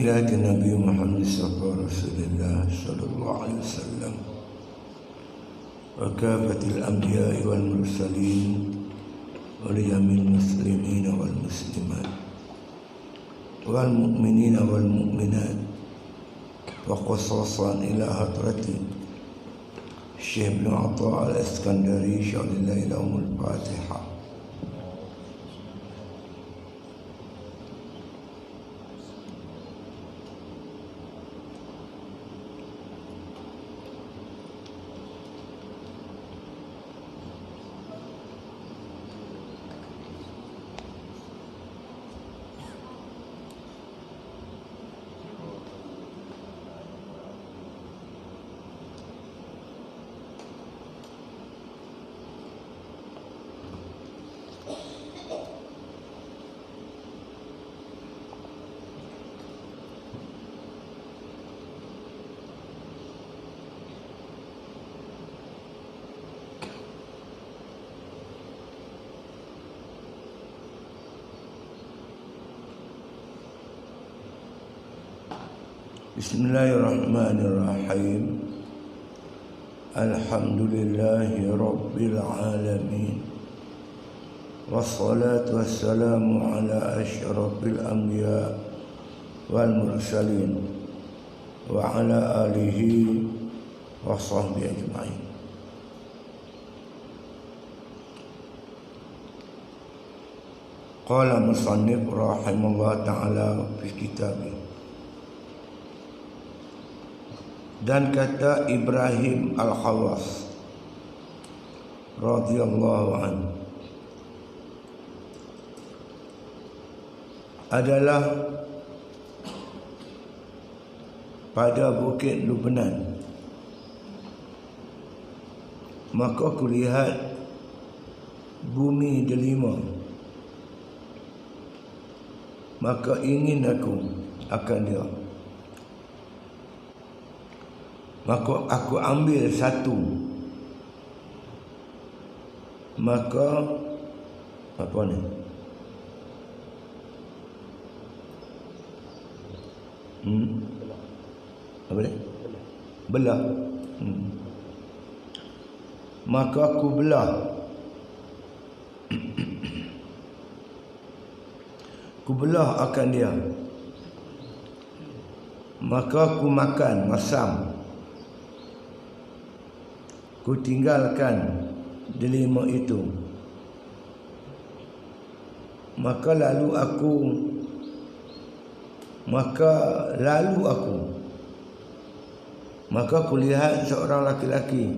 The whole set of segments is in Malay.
إلى النبي محمد صلى رسول الله صلى الله عليه وسلم وكافة الأنبياء والمرسلين ولجميع المسلمين والمسلمات والمؤمنين والمؤمنات وخصوصا إلى حضرة الشيخ بن عطاء الإسكندري شاء الله لهم الفاتحة. Bismillahirrahmanirrahim. Alhamdulillahi Rabbil Alamin. Wassalatu wassalamu ala asyrafil anbiya wal mursalin wa ala alihi wa sahbihi ajma'in. Qala musannif rahimahullah ta'ala fi kitabih. Dan kata Ibrahim Al-Khawas radhiyallahu anhu adalah pada Bukit Lubnan, maka kulihat bumi delima, maka ingin aku akan dia. Maka aku ambil satu. Maka apa ni? Apa ni? Belah. Maka aku belah. Aku belah akan dia. Maka aku makan masam. Ku tinggalkan delima itu. Maka lalu aku lihat seorang laki-laki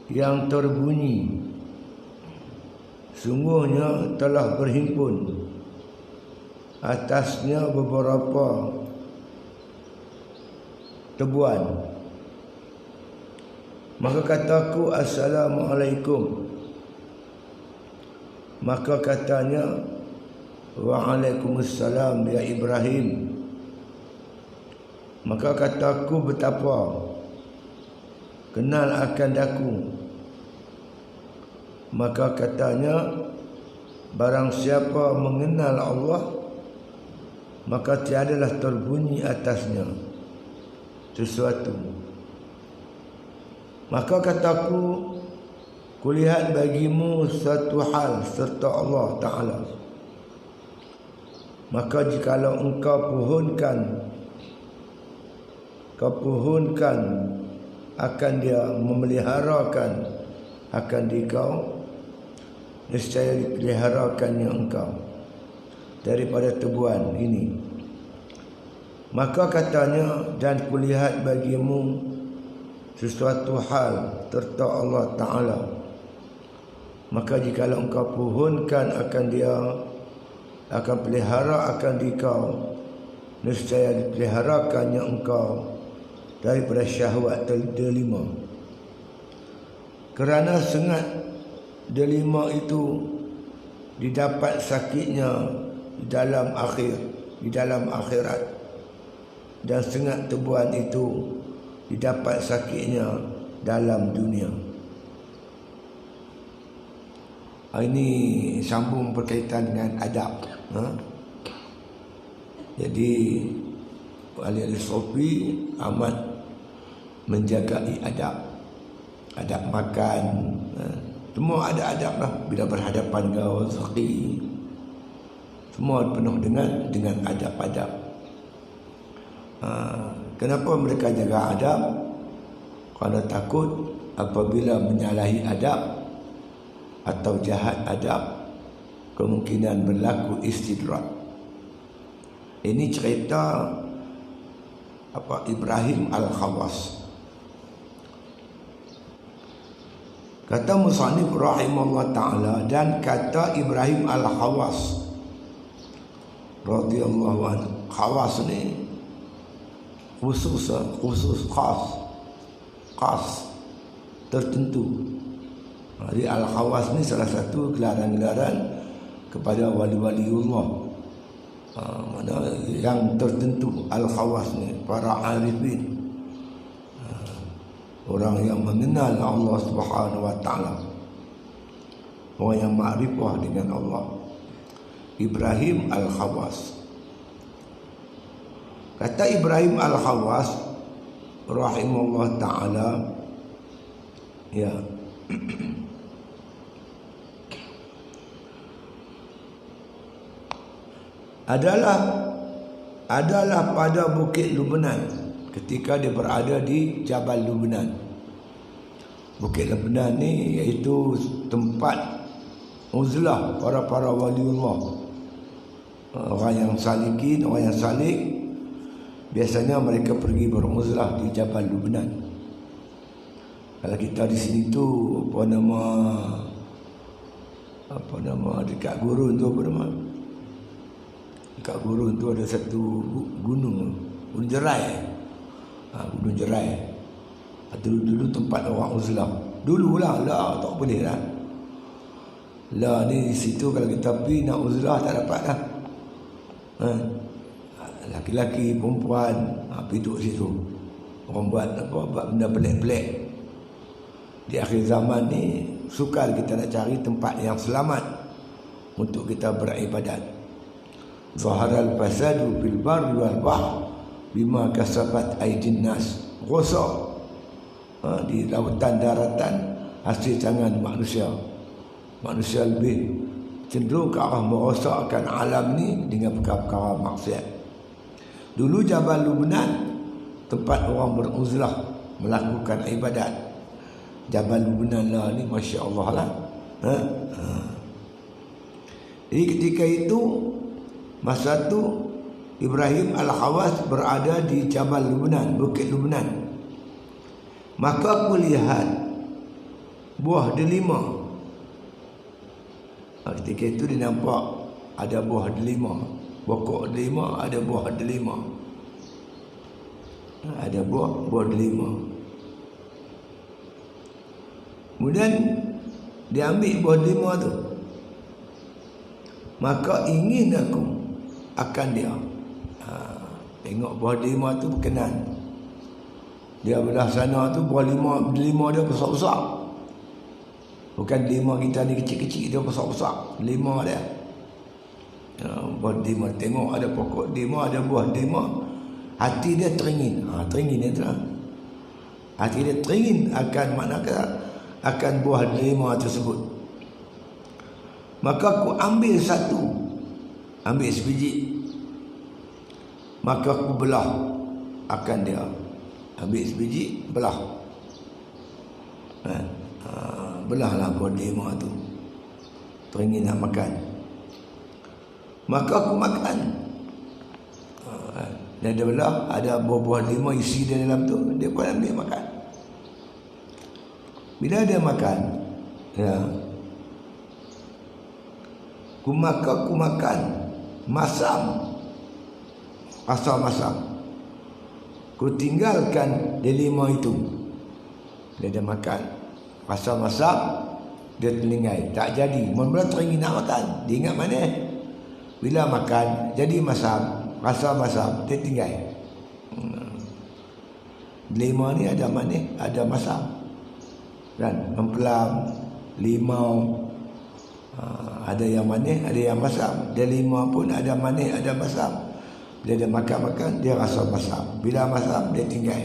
yang terbunyi, sungguhnya telah berhimpun atasnya beberapa tebuan. Maka kataku, Assalamualaikum. Maka katanya, Waalaikumsalam ya Ibrahim. Maka kataku, betapa kenal akan daku. Maka katanya, barang siapa mengenal Allah, maka tiadalah terbunyi atasnya sesuatu. Maka kataku, kulihat bagimu satu hal serta Allah Ta'ala. Maka jikalau engkau pohonkan akan dia, memeliharakan akan dikau, nescaya dipeliharakannya engkau daripada tebuan ini. Maka katanya, dan kulihat bagimu sesuatu hal serta Allah Ta'ala. Maka jikalau engkau pohonkan akan dia, akan pelihara akan dikau, nescaya dipeliharakannya engkau daripada syahwat delima. Kerana sengat delima itu didapat sakitnya di dalam akhirat, dan sengat tebuan itu didapat sakitnya dalam dunia. Ini sambung berkaitan dengan adab. Jadi ahli sufi amat menjaga adab makan, semua ada adab lah. Bila berhadapan dengan orang faqih, semua penuh dengan adab-adab. Kenapa mereka jaga adab? Kerana takut apabila menyalahi adab atau jahat adab, kemungkinan berlaku istidrak. Ini cerita Ibrahim Al-Khawas. Kata musannif rahimahullah ta'ala, dan kata Ibrahim Al-Khawas radhiyallahu anhu. Khawas ni khusus, khas, tertentu. Jadi Al-Khawas ni salah satu gelaran-gelaran kepada wali-waliullah, mana yang tertentu. Al-Khawas ni para arifin, orang yang mengenal Allah Subhanahu wa taala, orang yang makrifah dengan Allah. Ibrahim Al-Khawas. Kata Ibrahim Al-Khawas rahimahullah ta'ala, ya, adalah pada Bukit Lubnan, ketika dia berada di Jabal Lubnan. Bukit Lubnan ni iaitu tempat uzlah para waliullah, orang yang salikin, orang yang salik. Biasanya mereka pergi beruzlah di Jabal Lubnan. Kalau kita di sini tu apa nama dekat gurun tu, apa nama? Dekat gurun tu ada satu gunung Jerai. Gunung Jerai. Dulu tempat orang uzlah. Dululah, tak boleh lah. Lah ni di situ kalau kita pergi nak uzlah tak dapat dah. Laki-laki, perempuan pergi duduk situ. Orang buat benda pelik-pelik. Di akhir zaman ni sukar kita nak cari tempat yang selamat untuk kita beribadat. Zaharal fasadu fil barri wal bahr bima kasabat aydin nas. Rosak di lautan daratan hasil tangan manusia. Manusia lebih cenderung ke arah merosakkan alam ni dengan perkara-perkara maksiat. Dulu Jabal Lubnan tempat orang beruzlah melakukan ibadat. Jabal Lubnan lah ni, Masya Allah lah. Jadi ketika itu, masa tu Ibrahim Al-Khawas berada di Jabal Lubnan, Bukit Lubnan. Maka aku lihat buah delima. Ketika itu dia nampak ada buah delima, pokok delima, ada buah delima. Ada buah delima. Kemudian dia ambil buah delima tu. Maka ingin aku akan dia. Tengok buah delima tu berkenan. Dia belah sana tu buah delima dia besar-besar. Bukan delima kita ni kecil-kecil, dia besar-besar. Delima dia. Buah delima, tengok ada pokok delima, ada buah delima. Hati dia teringin. Teringin dia tu. Hati dia teringin akan buah delima tersebut. Maka aku ambil sebiji. Maka aku belah akan dia. Ambil sebiji, belah. Belahlah buah delima tu. Teringin nak makan. Maka aku makan. Dan dia belah, ada buah-buah delima isi di dalam tu. Dia pun ambil makan. Bila dia makan, ya, aku makan masam, asal masam. Ku tinggalkan delima itu. Bila dia makan asal masam, dia telingai, tak jadi. Mula-mula teringin nak makan, dia ingat mana? Bila makan jadi masam, asal masam, dia tinggal. Delima ni ada manis, ada masam. Kan, mempelam, limau, ada yang manis, ada yang masam. Delima pun ada manis, ada masam. Bila dia makan-makan, dia rasa masam. Bila masam, dia tinggal.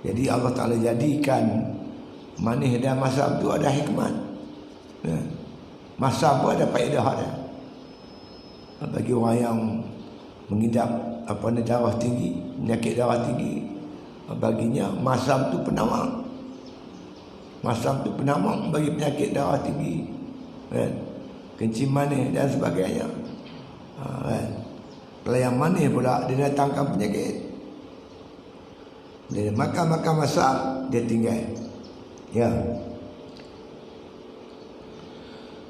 Jadi Allah Ta'ala jadikan manis dan masam tu ada hikmat. Masam pun ada faedah dia. Bagi orang yang mengidap darah tinggi, penyakit darah tinggi, baginya masam tu penawar. Masam tu penawar bagi penyakit darah tinggi, kan? Kencing manis dan sebagainya, kan? Kalau yang manis pula dia datangkan penyakit. Dia makan masam, dia tinggal. Ya.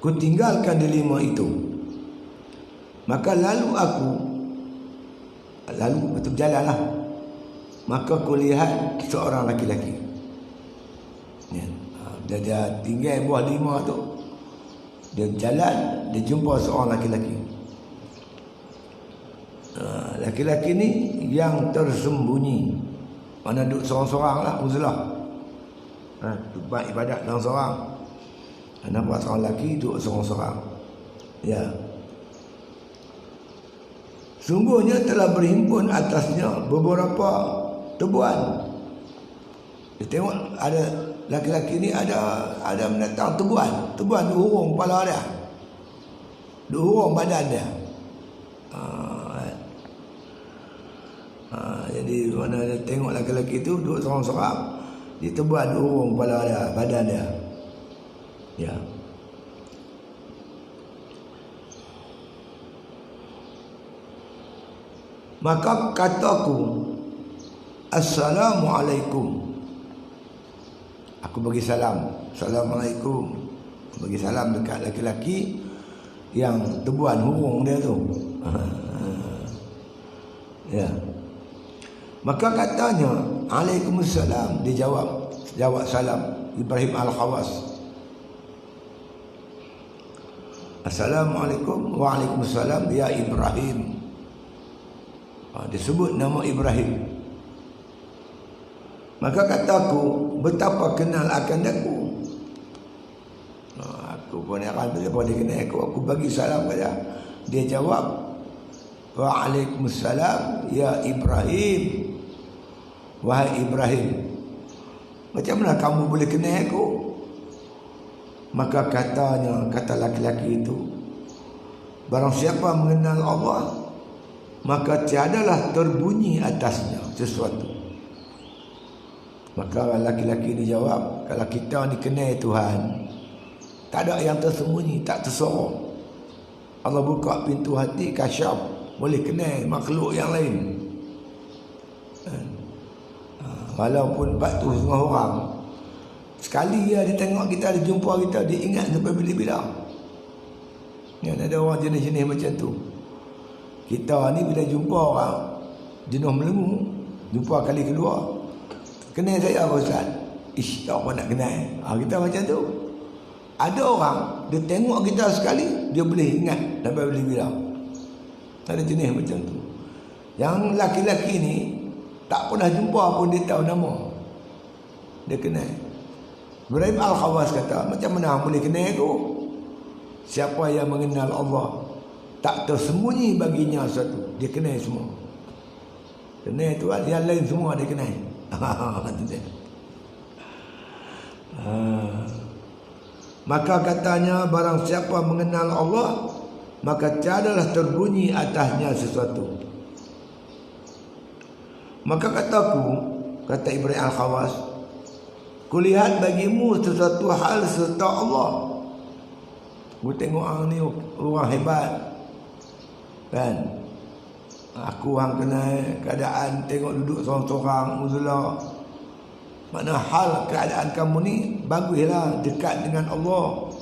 Ku tinggalkan delima itu. Maka lalu betul jalanlah. Maka ku lihat seorang laki-laki. Ya. Dia tinggal buah lima tu. Dia jalan, dia jumpa seorang laki-laki. Laki-laki ni yang tersembunyi. Mana duduk seorang-seorang lah, uzlah. Tempat ibadat dalam seorang. Nampak seorang lelaki duduk seorang-seorang. Ya. Sungguhnya telah berhimpun atasnya beberapa tebuan. Dia tengok ada laki-laki ni ada mendatang tebuan hurung kepala dia. Hurung badan dia. Jadi mana dia tengok laki-laki tu duduk seorang-seorang, dia tebuan hurung kepala dia, badan dia. Ya. Maka kataku, Assalamualaikum. Aku bagi salam. Assalamualaikum. Aku bagi salam dekat laki-laki yang tebuan hurung dia tu. Ya. Maka katanya, Waalaikumsalam. Dia jawab salam. Ibrahim Al-Khawas. Assalamualaikum. Waalaikumsalam ya Ibrahim. Dia sebut nama Ibrahim. Maka kataku, betapa kenal akan aku. Aku pun akan bila dia kenal aku. Aku bagi salam pada dia. Jawab, Waalaikumsalam ya Ibrahim. Wahai Ibrahim, macam mana kamu boleh kenal aku? Maka kata laki-laki itu, barang siapa mengenal Allah, maka tiadalah terbunyi atasnya sesuatu. Maka laki-laki ini jawab, kalau kita ni kenal Tuhan, tak ada yang tersembunyi, tak tersorok. Allah buka pintu hati, kasyaf, boleh kenal makhluk yang lain. Walaupun 400 orang, sekali dia tengok kita, dia jumpa kita, dia ingat sampai bila-bila. Ada orang jenis-jenis macam tu. Kita ni bila jumpa orang jenuh melengu, jumpa kali kedua, kenal saya Ustaz? Ish, tak apa nak kenal. Kita macam tu. Ada orang, dia tengok kita sekali, dia boleh ingat sampai bila-bila. Ada jenis macam tu. Yang laki-laki ni tak pernah jumpa pun dia tahu nama. Dia kenal. Ibrahim Al-Khawas kata, macam mana boleh kenal aku? Siapa yang mengenal Allah, tak tersembunyi baginya sesuatu, dia kenal semua. Kenal Tuhan, yang lain semua dia kenal. Maka katanya, barang siapa mengenal Allah, maka tiadalah terbunyi atasnya sesuatu. Maka kata Ibrahim Al-Khawas, kulihat bagimu sesuatu hal serta Allah. Aku tengok orang ni orang hebat, kan? Aku orang kenal keadaan, tengok duduk seorang-seorang uzlah. Mana hal keadaan kamu ni baguslah, dekat dengan Allah,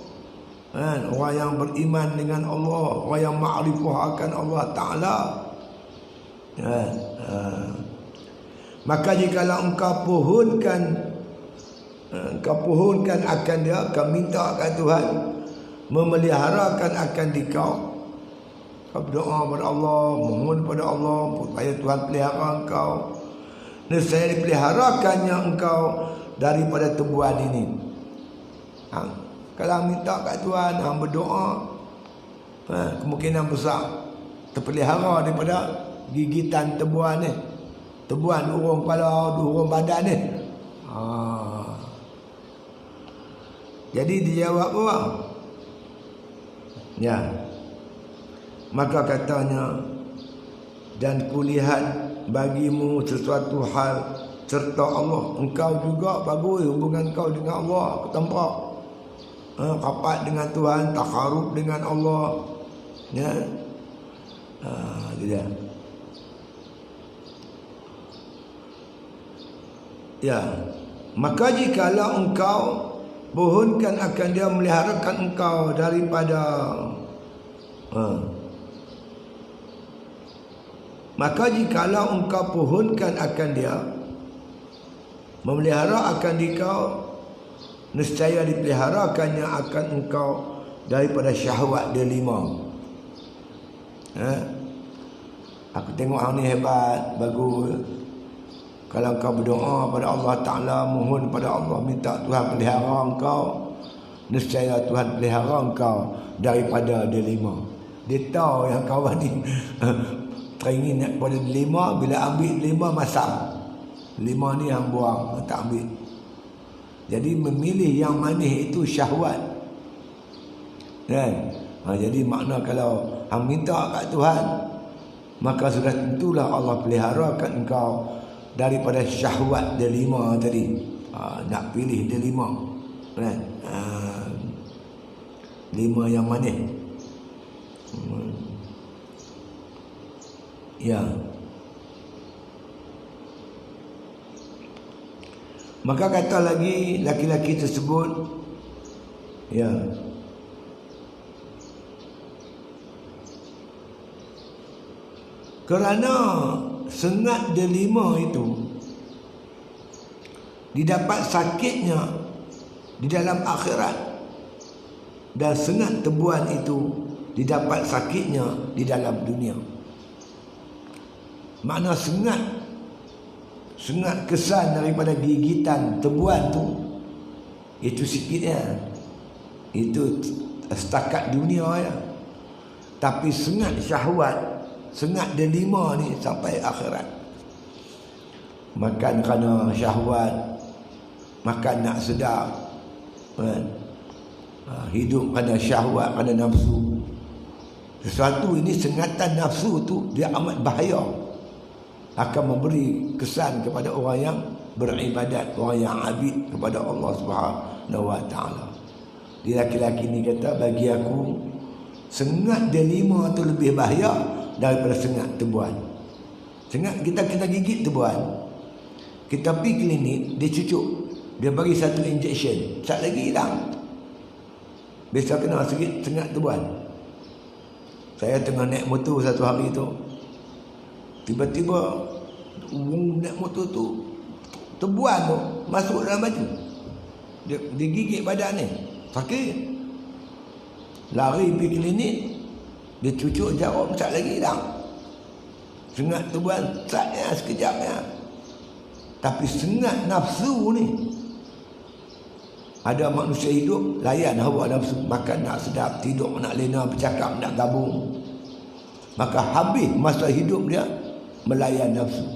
kan? Orang yang beriman dengan Allah, orang yang ma'rifah akan Allah Ta'ala, kan? Maka jikalau engkau pohonkan akan dia, kau minta akan Tuhan memeliharakan akan dikau, kau berdoa kepada Allah, mohon kepada Allah supaya Tuhan pelihara engkau, nescaya dipeliharakannya engkau daripada tebuan ini. Kalau minta kat Tuhan, berdoa, Kemungkinan besar terpelihara daripada gigitan tebuan ni. Tebuan urung kepala, urung badan ni. Jadi dijawab orang. Ya. Maka katanya, dan kulihat bagimu sesuatu hal serta Allah. Engkau juga bagus hubungan kau dengan Allah. Aku tampak rapat dengan Tuhan, takharub dengan Allah. Ya. Tidak. Ya. Maka jikalau engkau pohonkan akan dia meliharakan engkau daripada maka jikalau engkau pohonkan akan dia memelihara akan dikau, nescaya dipeliharakannya akan engkau daripada syahwat delima. Aku tengok hang ni hebat, bagus. Kalau engkau berdoa pada Allah Ta'ala, mohon pada Allah, minta Tuhan pelihara engkau, nescaya Tuhan pelihara engkau daripada delima. Dia tahu yang kawan ni teringin nak pada delima, bila ambil delima masam. Lima ni yang buang, tak ambil. Jadi memilih yang manis itu syahwat. Kan? Jadi makna kalau hang minta kat Tuhan, maka sudah tentulah Allah peliharakan engkau daripada syahwat delima tadi. Nak pilih delima. Kan? Lima yang manis. Ya. Maka kata lagi laki-laki tersebut, ya, kerana sengat delima itu didapat sakitnya di dalam akhirat, dan sengat tebuan itu didapat sakitnya di dalam dunia. Makna sengat kesan daripada gigitan tebuan tu, itu sikitnya, itu setakat dunia ya. Tapi sengat syahwat, sengat delima ni sampai akhirat. Makan kerana syahwat, makan nak sedap, kan? Hidup kerana syahwat, kerana nafsu. Sesuatu ini, sengatan nafsu tu dia amat bahaya, akan memberi kesan kepada orang yang beribadat, orang yang abid kepada Allah Subhanahu wa taala. Dia laki-laki ni kata, bagi aku sengat delima tu lebih bahaya daripada sengat tebuan. Sengat kita gigit tebuan, kita pergi klinik, dia cucuk, dia bagi satu injection, sat lagi hilang. Biasa kena sikit sengat tebuan. Saya tengah naik motor satu hari tu, tiba-tiba naik motor tu, tebuan tu masuk dalam baju, dia gigit badan ni, sakit. Lari pergi klinik, dia cucuk jarum, tak lagi hilang. Sengat tebuan satnya sekejapnya. Tapi sengat nafsu ni, ada manusia hidup layan hawa nafsu, makan nak sedap, tidur nak lena, bercakap nak gabung, maka habis masa hidup dia melayan nafsu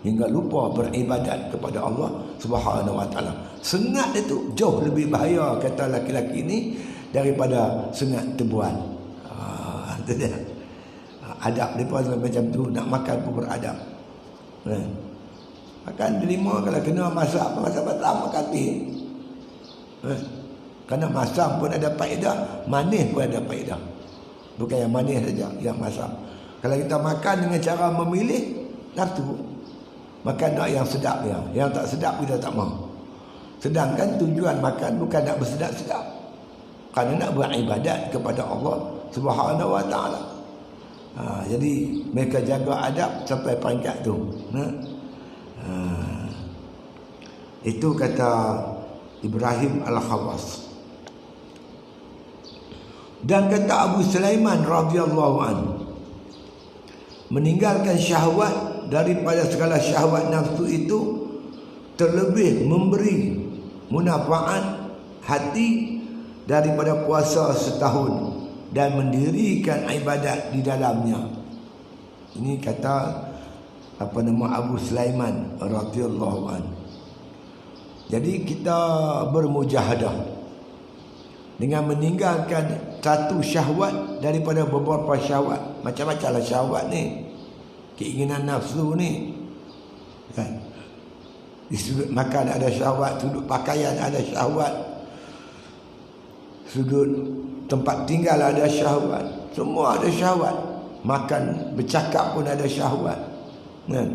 hingga lupa beribadat kepada Allah Subhanahu wa taala. Sengat itu jauh lebih bahaya, kata laki-laki ni, daripada sengat tebuan. Itu dia. Adab depa macam tu, nak makan pun beradab. Makan delima kalau kena masak masak makan pi. Kerana masam pun ada faedah, manis pun ada faedah. Bukan yang manis saja, yang masam. Kalau kita makan dengan cara memilih nafsu, makan nak yang sedap dia, yang tak sedap kita tak mahu. Sedangkan tujuan makan bukan nak bersedap-sedap, kerana nak beribadat kepada Allah Subhanahu wa taala. Jadi mereka jaga adab sampai peringkat tu. Itu kata Ibrahim Al-Khawas. Dan kata Abu Sulaiman radhiyallahu anhu, meninggalkan syahwat daripada segala syahwat nafsu itu terlebih memberi munafaat hati daripada puasa setahun dan mendirikan ibadat di dalamnya. Ini kata Abu Sulaiman radhiyallahu anhu. Jadi kita bermujahadah dengan meninggalkan satu syahwat daripada beberapa syahwat. Macam-macam lah syahwat ni, keinginan nafsu ni kan. Di sudut makan ada syahwat, sudut pakaian ada syahwat, sudut tempat tinggal ada syahwat, semua ada syahwat. Makan, bercakap pun ada syahwat kan?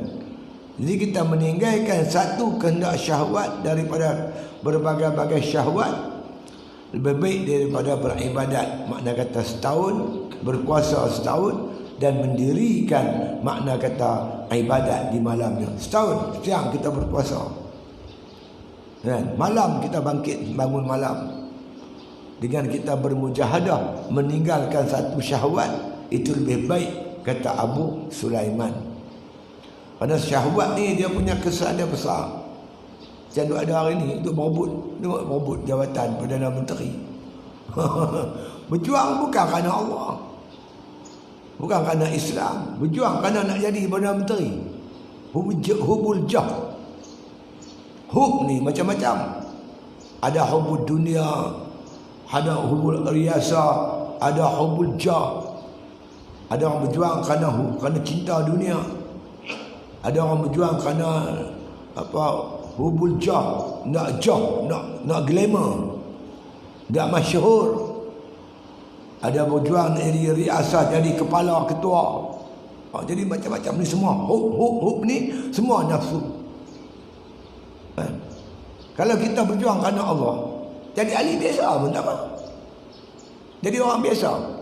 Jadi kita meninggalkan satu kehendak syahwat daripada berbagai-bagai syahwat lebih baik daripada beribadat, makna kata setahun, berpuasa setahun, dan mendirikan makna kata ibadat di malamnya. Setahun siang kita berpuasa kan? Malam kita bangkit bangun malam dengan kita bermujahadah meninggalkan satu syahwat. Itu lebih baik, kata Abu Sulaiman. Kerana syahwat ni dia punya kesan dia besar. Macam ada hari ni untuk merebut jawatan Perdana Menteri. Berjuang bukan kerana Allah, bukan kerana Islam, berjuang kerana nak jadi Perdana Menteri. Hubul jah. Hub ni macam-macam. Ada hubul dunia, ada hubul riasa, ada hubul jah. Ada orang berjuang kerana cinta dunia. Ada orang berjuang kerana hubul jah, nak glamour, nak masyhur. Ada berjuang nak jadi riasah, jadi kepala, ketua. Jadi macam-macam ni semua. Hub ni semua nafsu. Kalau kita berjuang kerana Allah, jadi ahli biasa pun tak apa. Jadi orang biasa.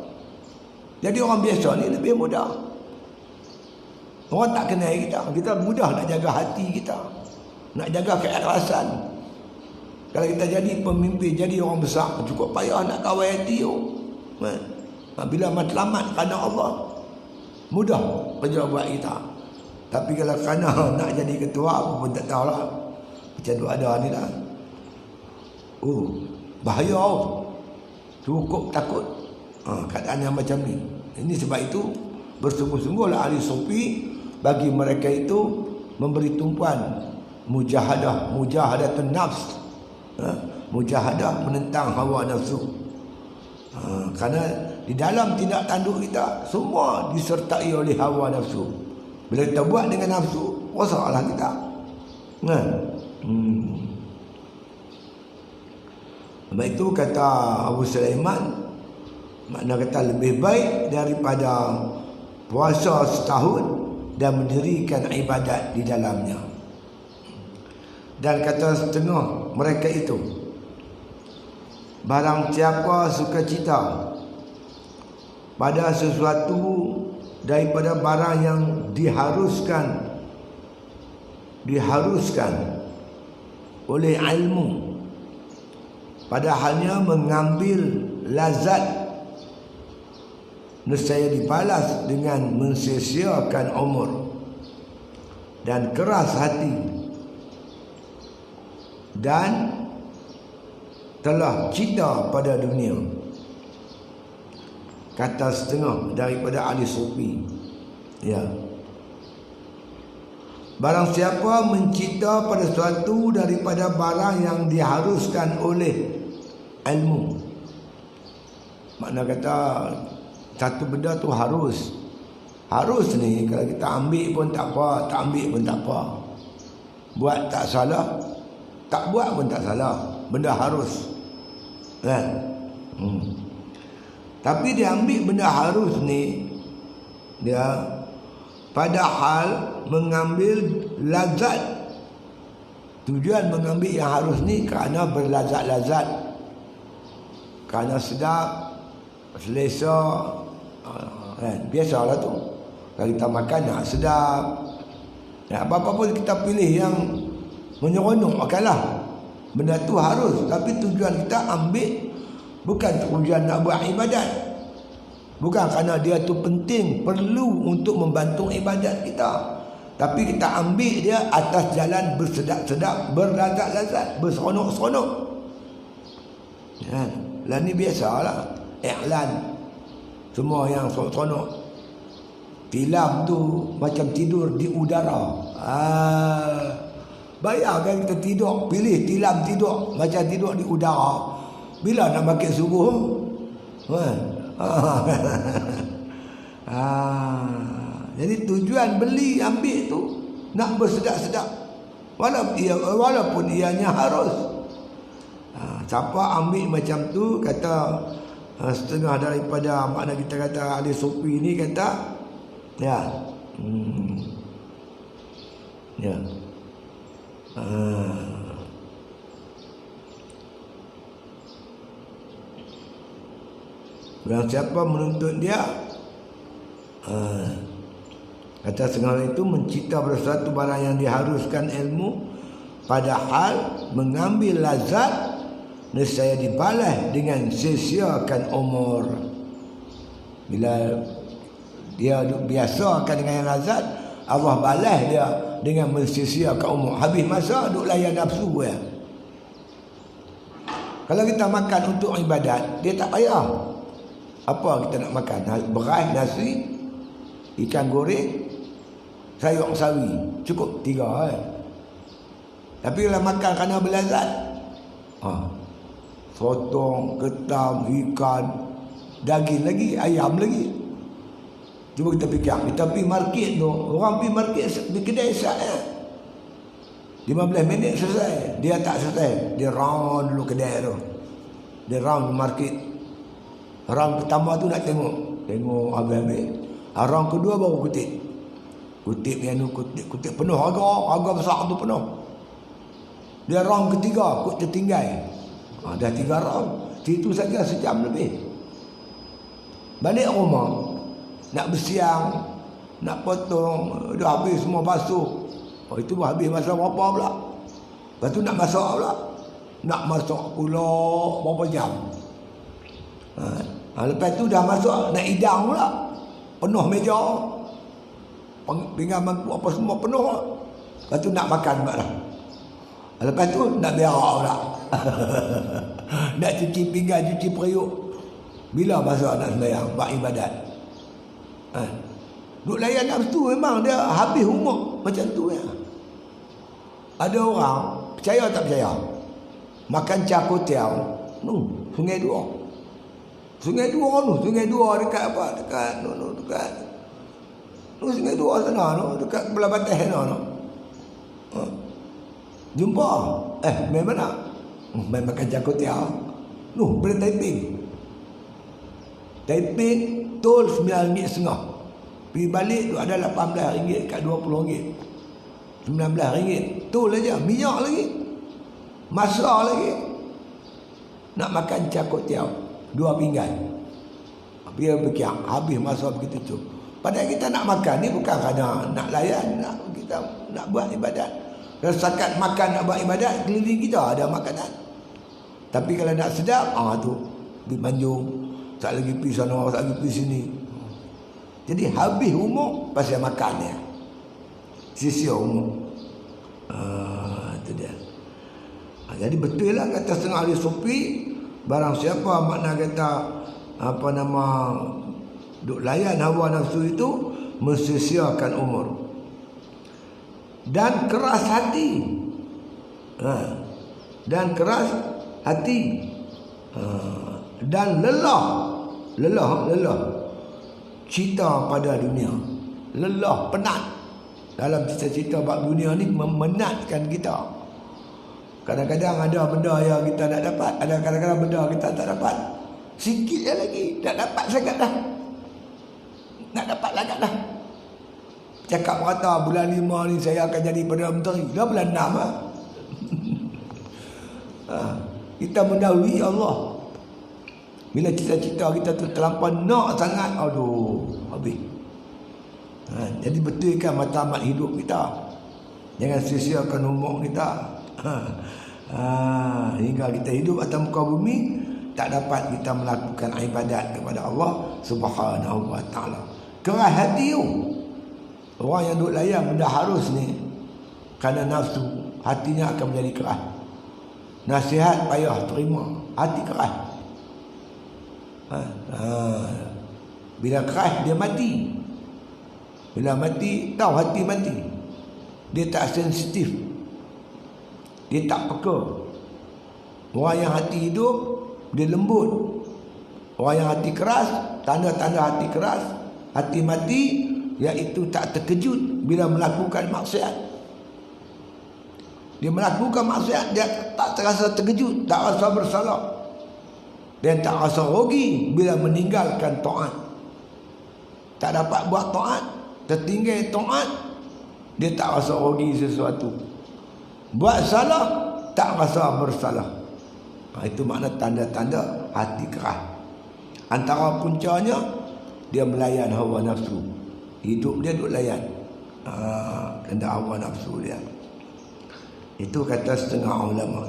Jadi orang biasa ni lebih mudah. Orang tak kenal kita mudah nak jaga hati kita, nak jaga keikhlasan. Kalau kita jadi pemimpin, jadi orang besar, cukup payah nak kawal hati tu. Bila matlamat kerana Allah, mudah kerja buat kita. Tapi kalau kerana nak jadi ketua, apa pun tak tahulah. Macam tu ada ni lah. Bahaya. Cukup takut. Keadaan yang macam ni. Ini sebab itu bersungguh-sungguhlah ahli sufi bagi mereka itu memberi tumpuan mujahadatun nafs, mujahadah menentang hawa nafsu. Kerana di dalam tindak tanduk kita semua disertai oleh hawa nafsu. Bila kita buat dengan nafsu, rosaklah kita. Sebab itu kata Abu Sulaiman, makna kata lebih baik daripada puasa setahun dan mendirikan ibadat di dalamnya. Dan kata setengah mereka itu, barang siapa sukacita pada sesuatu daripada barang yang diharuskan oleh ilmu, padahalnya mengambil lazat, nescaya dibalas dengan mensia-siakan umur dan keras hati, dan telah cinta pada dunia. Kata setengah daripada ahli sufi, ya, barang siapa mencinta pada sesuatu daripada barang yang diharuskan oleh ilmu, makna kata satu benda tu harus ni, kalau kita ambil pun tak apa, tak ambil pun tak apa, buat tak salah, tak buat pun tak salah, benda harus kan. Tapi dia ambil benda harus ni, dia padahal mengambil lazat. Tujuan mengambil yang harus ni kerana berlazat-lazat, kerana sedap, selesa kan. Biasalah tu, kalau kita makan nak sedap, apa-apa pun kita pilih yang menyeronok, makanlah. Benda tu harus, tapi tujuan kita ambil bukan tujuan nak buat ibadat, bukan kerana dia tu penting, perlu untuk membantu ibadat kita, tapi kita ambil dia atas jalan bersedap-sedap, berlazat-lazat, berseronok-seronok kan. Lah ni biasalah iklan Semua yang seronok. Tilam tu macam tidur di udara. Bayangkan kita tidur, pilih tilam tidur macam tidur di udara. Bila nak makan subuh? Jadi tujuan beli ambil tu nak bersedap-sedap. Walaupun ianya harus. Siapa ambil macam tu, kata setengah daripada makna kita kata ahli sufi ni kata ya. Ya. Barang siapa menuntut dia, kata setengah itu mencipta sesuatu barang yang diharuskan ilmu, padahal mengambil lazat nescaya dibalas dengan sia-siakan umur. Bila dia biasakan dengan lazat, Allah balas dia dengan mensia-siakan umur. Habis masa duk layan nafsu ya. Kalau kita makan untuk ibadat, dia tak payah. Apa kita nak makan? Beras, nasi, ikan goreng, sayur sawi. Cukup 3 kan? Tapi kalau makan kerana berlazat, sotong, ketam, ikan, daging lagi, ayam lagi. Cuba kita fikir, kita pergi market tu, orang pergi market di kedai saya 15 minit selesai. Dia tak selesai, dia round dulu kedai tu, dia round market. Round pertama tu nak tengok habis-habis. Round kedua baru kutip yang tu, kutip penuh harga besar tu penuh. Dia round ketiga kut tertinggal. Dah 3 round. Situ saja sejam lebih. Balik rumah nak bersiang, nak potong, dah habis semua basuh. Itu habis masa berapa pula? Lepas tu nak masak pula. Nak masak pula berapa jam? Lepas tu dah masak, nak hidang pula. Penuh meja. Pinggan mangkuk apa semua penuh. Lepas tu nak makan pula dah. Lepas tu nak berak pula. Nak cuci pinggan, cuci periuk. Bila masa nak sembahyang, buat ibadat? Duk layan nafsu memang dia habis umur macam tu ya. Ada orang percaya tak percaya, makan cakotiau Sungai Dua. Sungai Dua dekat apa? Dekat Sungai Dua sana dekat belah batas sana jumpa main mana? Main makan cakotiau. Boleh Taiping tol RM9.5. Pergi balik tu ada RM18 kat RM20. RM19. Tol aja, minyak lagi. Masa lagi. Nak makan cakotiau 2 pinggan. Dia fikir habis masa begitu tu. Padahal kita nak makan ni bukan kerana nak layan, kita nak buat ibadat. Kalau setakat makan nak buat ibadat, keliling kita ada makanan. Tapi kalau nak sedap, tu pergi Banjung, tak lagi pergi sana, tak lagi pergi sini. Jadi habis umur pasal makan ya. Sia-sia umur. Itu dia. Jadi betul lah kata setengah ahli sufi, barang siapa makna kata duk layan hawa nafsu itu mensia-siakan umur. Dan keras hati. Dan keras hati. Dan lelah cita pada dunia. Lelah, penat. Dalam cita-cita bab dunia ni memenatkan kita. Kadang-kadang ada benda yang kita nak dapat, ada kadang-kadang benda kita tak dapat. Sikit je lagi, tak dapat sangat dah. Nak dapat sangat dah. Cakap kata bulan 5 ni saya akan jadi Perdana Menteri. Dah bulan 6 lah. Kita mendahului Allah. Bila cita-cita kita tu terlampau nak sangat, habis. Jadi betulkan matlamat hidup kita. Jangan sia-siakan umur kita. Hingga kita hidup atas muka bumi, tak dapat kita melakukan ibadat kepada Allah Subhanahu wa ta'ala. Keras hati tu. Orang yang duk layan benda harus ni, kerana nafsu, hatinya akan menjadi keras. Nasihat payah terima, hati keras. Bila crash dia mati. Bila mati, tahu hati mati. Dia tak sensitif. Dia tak peka. Orang yang hati hidup, dia lembut. Orang yang hati keras, tanda-tanda hati keras, hati mati, iaitu tak terkejut bila melakukan maksiat. Dia melakukan maksiat, dia tak terasa terkejut, tak rasa bersalah. Dan tak rasa rugi bila meninggalkan taat. Tak dapat buat taat, tertinggal taat, dia tak rasa rugi sesuatu. Buat salah, tak rasa bersalah. Itu makna tanda-tanda hati keras. Antara puncanya, dia melayan hawa nafsu. Hidup dia duk layan kehendak hawa nafsu dia. Itu kata setengah ulama.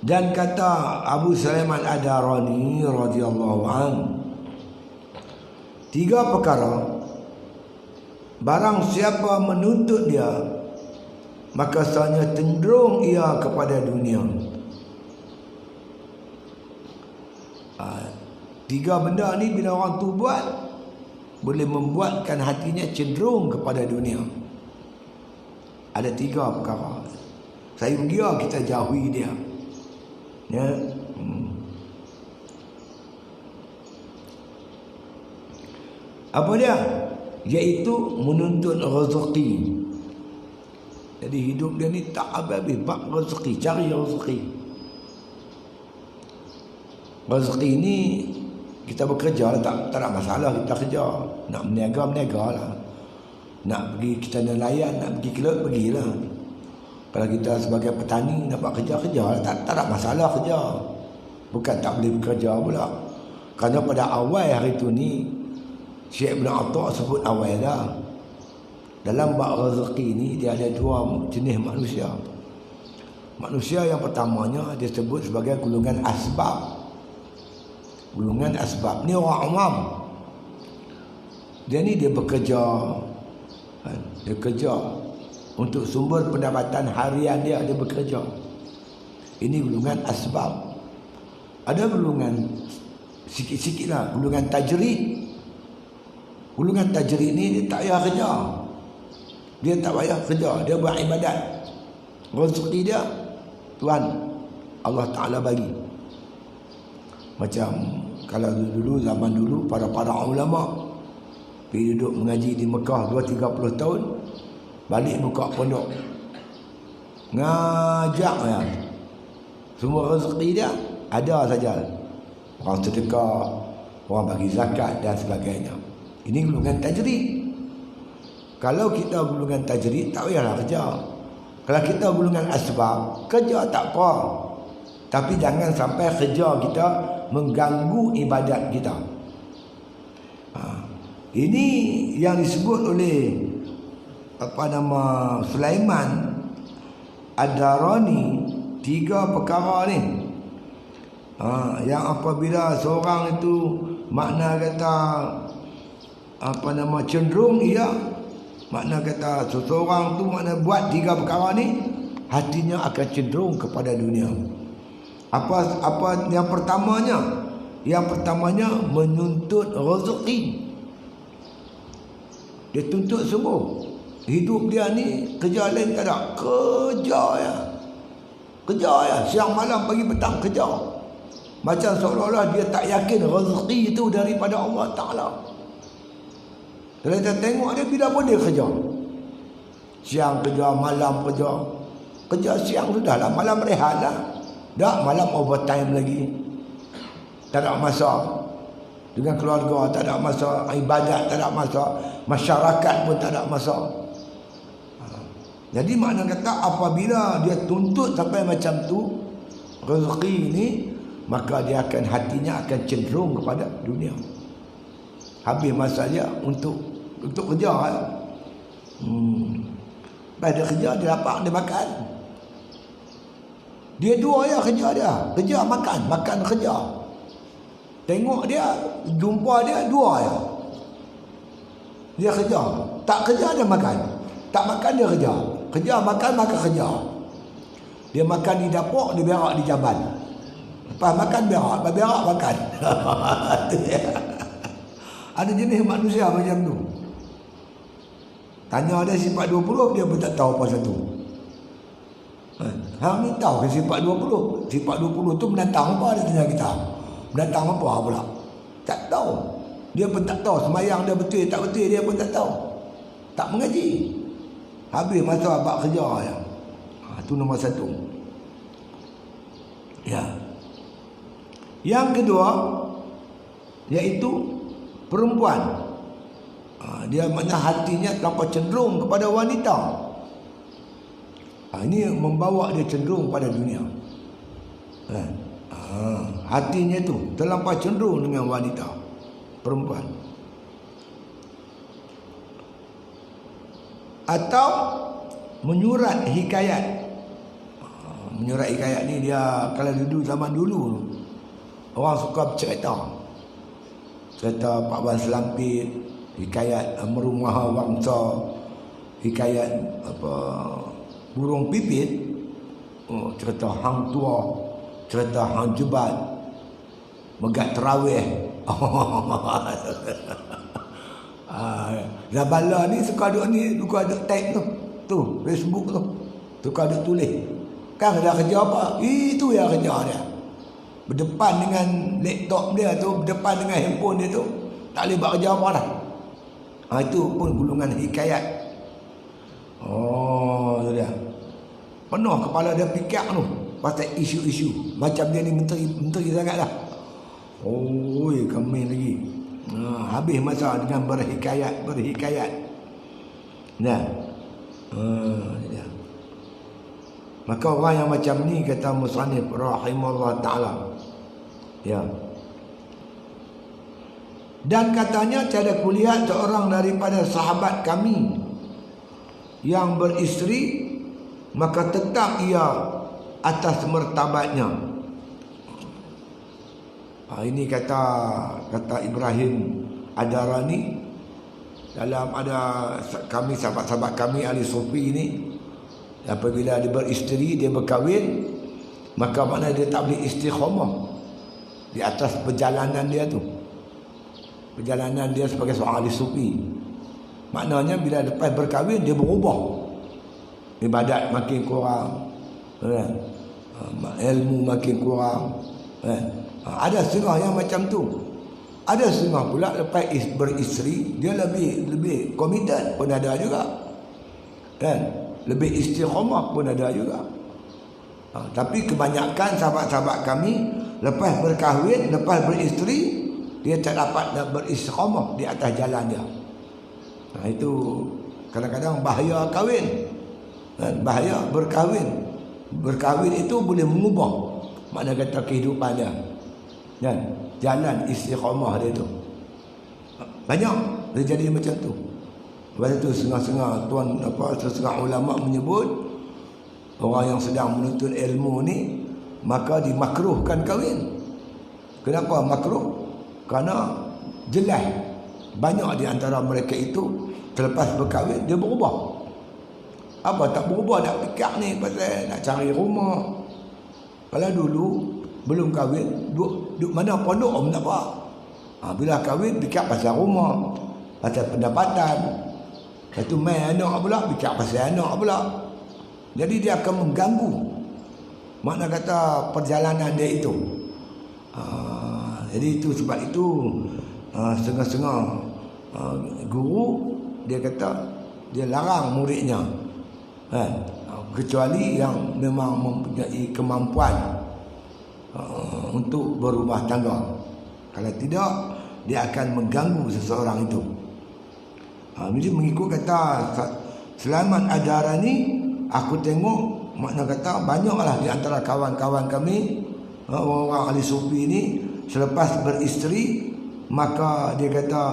Dan kata Abu Sulaiman Ad-Darani radhiyallahu an, 3 perkara, barang siapa menuntut dia, maka sebenarnya cenderung ia kepada dunia. 3 benda ni bila orang tu buat, boleh membuatkan hatinya cenderung kepada dunia. Ada 3 perkara. Saya mengira kita jauhi dia. Ya. Apa dia? Iaitu menuntut rezeki. Jadi hidup dia ni tak habis-habis bab rezeki, cari rezeki. Rezeki ni kita bekerja lah, tak ada masalah kita kerja. Nak berniaga lah. Nak pergi kita nelayan, nak pergi ke laut, pergilah. Kalau kita sebagai petani nak buat kerja lah, tak ada masalah kerja. Bukan tak boleh bekerja pula. Kerana pada awal hari tu ni Syekh Ibn Atta sebut awal dah. Dalam bab rezeki ni dia ada 2 jenis manusia. Manusia yang pertamanya dia sebut sebagai golongan asbab. Golongan asbab ni orang awam. Dia ni dia bekerja. Dia kerja untuk sumber pendapatan harian dia bekerja. Ini golongan asbab. Ada golongan sikit-sikit lah, golongan tajrid. Golongan tajrid ni dia tak payah kerja. Dia tak payah kerja, dia buat ibadat. Rezeki dia Tuhan Allah Ta'ala bagi. Macam kalau dulu, zaman dulu, para ulama pergi duduk mengaji di Mekah 2-30 tahun, balik buka pondok, ngajak ya. Semua rezeki dia ada saja. Orang sedekah, orang bagi zakat dan sebagainya. Ini golongan tajrid. Kalau kita golongan tajrid, tak payahlah kerja. Kalau kita golongan asbab, kerja tak apa. Tapi jangan sampai kerja kita mengganggu ibadat kita. Ini yang disebut oleh Sulaiman Ad-Darani, 3 perkara ni. Yang apabila seorang itu makna kata cenderung ia, makna kata seseorang tu makna buat 3 perkara ni, hatinya akan cenderung kepada dunia. Apa yang pertamanya? Yang pertamanya menuntut rezeki. Dia tuntut semua. Hidup dia ni kerja lain tak ada. Kerja ya. Siang malam pagi petang kerja. Macam seolah-olah dia tak yakin rezeki itu daripada Allah Ta'ala. Kalau kita tengok dia, bila pun dia kerja. Siang kerja, malam kerja. Kerja siang sudahlah, malam rehat lah. Tak, malam overtime lagi. Tak ada masa. Dengan keluarga tak ada masa. Ibadat tak ada masa. Masyarakat pun tak ada masa. Jadi makna kata apabila dia tuntut sampai macam tu rezeki ini, maka dia akan, hatinya akan cenderung kepada dunia. Habis masa dia untuk kerja kan. Pada kerja dia dapat, dia makan. Dia 2 ya kerja dia. Kerja makan, makan kerja. Tengok dia, jumpa dia 2 ya. Dia kerja. Tak kerja dia makan. Tak makan dia kerja. Kerja makan maka kerja. Dia makan di dapur, dia berak di jamban. Lepas makan berak makan. Tu ya. Ada jenis manusia macam tu. Tanya dia sifat 20, dia pun tak tahu apa satu. Hang ni tahu ke sifat 20? Sifat 20 tu mendatang apa, dia tanya kita. Mendatang apa pula? Tak tahu. Dia pun tak tahu sembahyang dia betul tak betul, dia pun tak tahu. Tak mengaji. Habis masa abang kerja ya. Itu nombor satu. Ya. Yang kedua iaitu perempuan. Dia makna hatinya terlampau cenderung kepada wanita. Ini membawa dia cenderung pada dunia. Hatinya tu terlampau cenderung dengan wanita, perempuan. Atau menyurat hikayat. Menyurat hikayat ni dia kalau dulu zaman dulu orang suka bercerita. Cerita Pak Wan Selampit, hikayat Merumah Wangsa, hikayat burung pipit, cerita hang tua, cerita hang jebat, megat terawih. Zabala ni suka duk ni, suka duk type tu Facebook tu, suka duk tulis. Kan dia kerja apa? Itu yang kerja dia. Berdepan dengan laptop dia tu, berdepan dengan handphone dia tu, tak boleh buat kerja apa dah. Itu pun gulungan hikayat. Tu dia. Penuh kepala dia fikir tu pasal isu-isu. Macam dia ni menteri sangat dah. Kami lagi. Habis masa dengan berhikayat. Nah. Dia. Maka orang yang macam ni kata musannif rahimahullah ta'ala. Ya. Dan katanya cara kulihat seorang daripada sahabat kami yang beristeri, maka tetap ia atas martabatnya. Ini kata Ibrahim Adarani dalam ada kami sahabat-sahabat kami ahli sufi ni, apabila dia beristeri, dia berkahwin, maka makna dia tak boleh istiqamah di atas perjalanan dia tu. Perjalanan dia sebagai seorang ahli sufi. Maknanya bila lepas berkahwin dia berubah. Ibadat makin kurang, ilmu makin kurang. Ada setengah yang macam tu. Ada setengah pula lepas beristeri dia lebih komited pun ada juga. Kan? Lebih istiqamah pun ada juga. Tapi kebanyakan sahabat-sahabat kami lepas berkahwin, lepas beristeri, dia tak dapat nak beristiqamah di atas jalan dia. Itu kadang-kadang bahaya kahwin. Bahaya berkahwin. Berkahwin itu boleh mengubah makna kata kehidupan dia. Dan jalan istiqamah dia tu. Banyak dia jadi macam tu. Lepas itu setengah-setengah setengah ulama menyebut orang yang sedang menuntut ilmu ni maka dimakruhkan kahwin. Kenapa makruh? Kerana jelas banyak di antara mereka itu selepas berkahwin dia berubah. Apa tak berubah nak fikir ni pasal nak cari rumah. Kalau dulu belum kahwin duduk mana pondok om tak apa. Bila kahwin fikir pasal rumah, pasal pendapatan. Lepas tu main anak pula, fikir pasal anak pula. Jadi dia akan mengganggu makna kata perjalanan dia itu. Jadi itu sebab itu setengah-setengah guru dia kata dia larang muridnya, kecuali yang memang mempunyai kemampuan untuk berumah tangga. Kalau tidak, dia akan mengganggu seseorang itu. Jadi mengikut kata Selamat Adarani, aku tengok makna kata banyaklah di antara kawan-kawan kami orang-orang ahli sufi ini selepas beristeri maka dia kata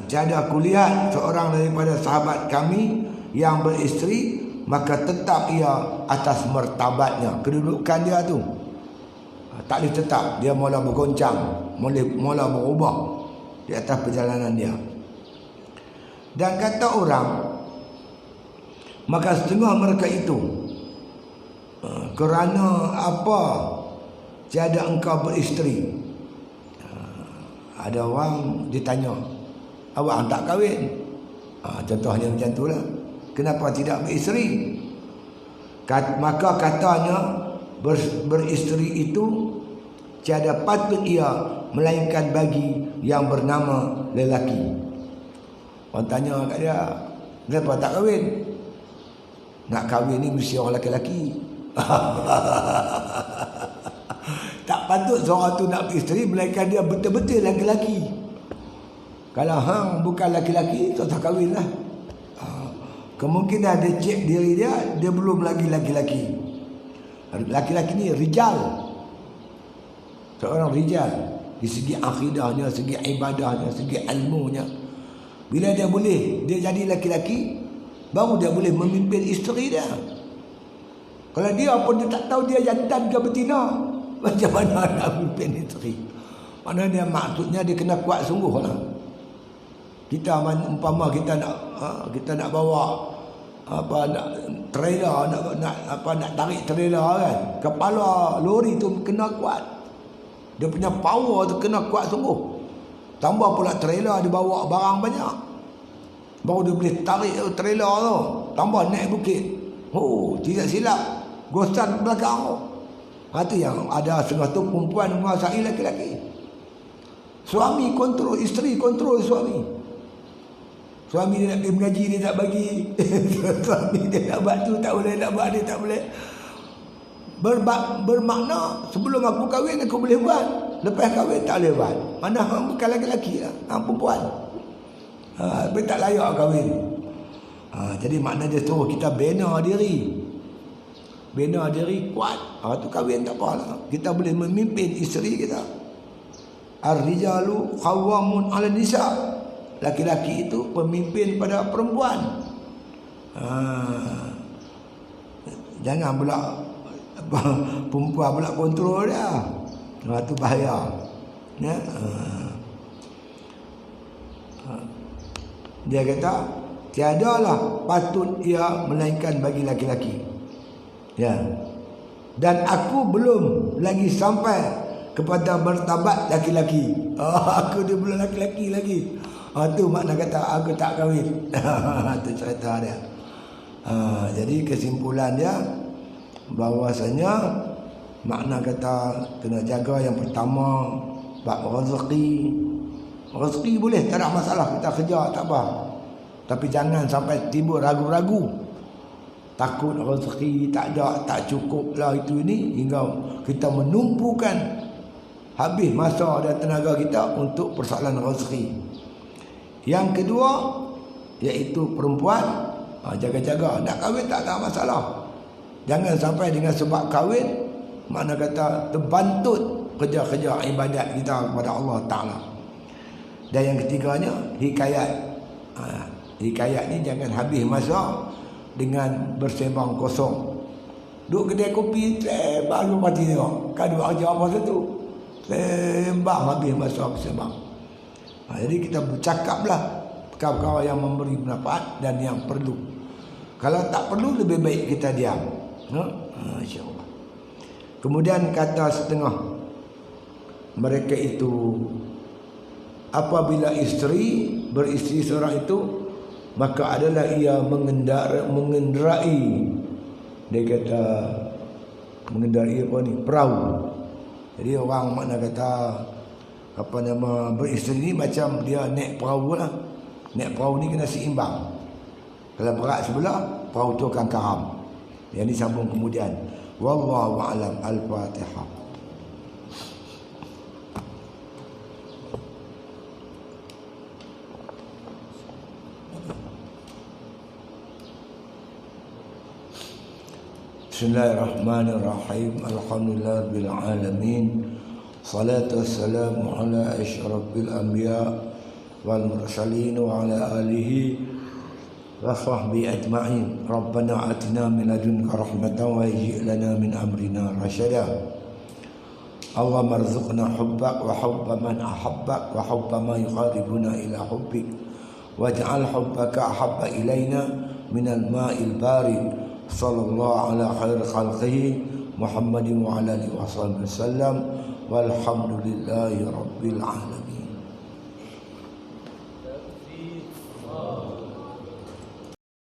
tiada kulihat seorang daripada sahabat kami yang beristeri maka tetap ia atas martabatnya, kedudukan dia tu tak boleh tetap, dia mula bergoncang, mula berubah di atas perjalanan dia. Dan kata orang, maka setengah mereka itu Kerana apa tiada engkau beristeri? Ada orang ditanya, awak tak kahwin? Contohnya macam tu lah. Kenapa tidak beristeri? Maka katanya beristeri itu tiada patut ia melainkan bagi yang bernama lelaki. Orang tanya kat dia, kenapa tak kahwin? Nak kahwin ni mesti orang lelaki. Tak patut seorang tu nak beristeri melainkan dia betul-betul lelaki. Kalau hang bukan lelaki, tak kahwin lah. Kemungkinan dia cek diri dia belum lagi lelaki. Lelaki ni rijal. Seorang rijal di segi akidahnya, segi ibadahnya, segi ilmunya. Bila dia boleh, dia jadi lelaki, baru dia boleh memimpin isteri dia. Kalau dia pun dia tak tahu dia jantan ke betina, macam mana nak memimpin isteri? Mana dia maksudnya dia kena kuat sungguh lah. Kita umpama kita nak bawa nak trailer, nak tarik trailer kan, kepala lori tu kena kuat. Dia punya power tu kena kuat sungguh. Tambah pula trailer dia bawa barang banyak, baru dia boleh tarik trailer tu. Tambah naik bukit, tidak silap gosan belakang tu. Itu yang ada setengah tu perempuan menguasai lelaki. Suami kontrol isteri, kontrol suami. Suami dia nak pergi mengaji, dia tak bagi. Suami dia nak buat tu tak boleh, nak buat dia tak boleh. Bermakna sebelum aku kahwin aku boleh buat, lepas kahwin tak boleh buat. Mana hang bukan lelaki lah, hang perempuan. Tapi tak layak kahwin. Jadi makna dia suruh kita bina diri. Bina diri kuat. Tu kahwin tak apalah. Kita boleh memimpin isteri kita. Ar-rijalu qawwamun 'ala nisa. Laki-laki itu pemimpin pada perempuan. Jangan pula perempuan pula kontrol dia. Itu bahaya. Ya? Dia kata tiadalah patut ia melainkan bagi laki-laki. Ya. Dan aku belum lagi sampai kepada martabat laki-laki. Aku dia belum laki-laki lagi. Tu makna kata aku tak kahwin. Itu cerita dia. Jadi kesimpulan dia bahawasanya makna kata kena jaga yang pertama bab rezeki. Rezeki boleh tak ada masalah, kita kerja tak apa. Tapi jangan sampai timbul ragu-ragu. Takut rezeki tak ada, tak cukup lah itu ini, hingga kita menumpukan habis masa dan tenaga kita untuk persoalan rezeki. Yang kedua iaitu perempuan, jaga-jaga, nak kahwin tak ada masalah. Jangan sampai dengan sebab kahwin makna kata terbantut kerja-kerja ibadat kita kepada Allah Ta'ala. Dan yang ketiganya hikayat. Hikayat ni jangan habis masa dengan bersembang kosong. Duduk kedai kopi baru mati tengok kan buat kerja apa satu, sembang habis masa bersembang. Jadi kita bercakaplah perkara-perkara yang memberi manfaat dan yang perlu. Kalau tak perlu lebih baik kita diam. InsyaAllah. Kemudian kata setengah mereka itu, apabila beristeri seorang itu, maka adalah ia mengendarai. Dia kata mengendarai apa ni? Perahu. Jadi orang makna kata beristeri ni macam dia naik perahu lah. Naik perahu ni kena seimbang. Kalau berat sebelah, perahu tu akan karam. Yang ni sambung kemudian. Wallahu a'lam. Al-Fatihah. Bismillahirrahmanirrahim. Alhamdulillah bil alamin. Salatu wassalamu ala asyrafil anbiya wal mursalin wa ala alihi wa sahbihi ajma'in. Rabbana atina min ladunka rahmatan wa hayyi' lana min amrina rasyada. Allahumma arzuqna hubbak wa hubba man ahabbak wa hubba ma yuqarribuna ila hubbik waj'al hubbaka ahabba ilaina min al-ma'il barid sallallahu ala khair khalqihi Muhammadin wa ala alihi wasallam walhamdulillahi rabbil alamin.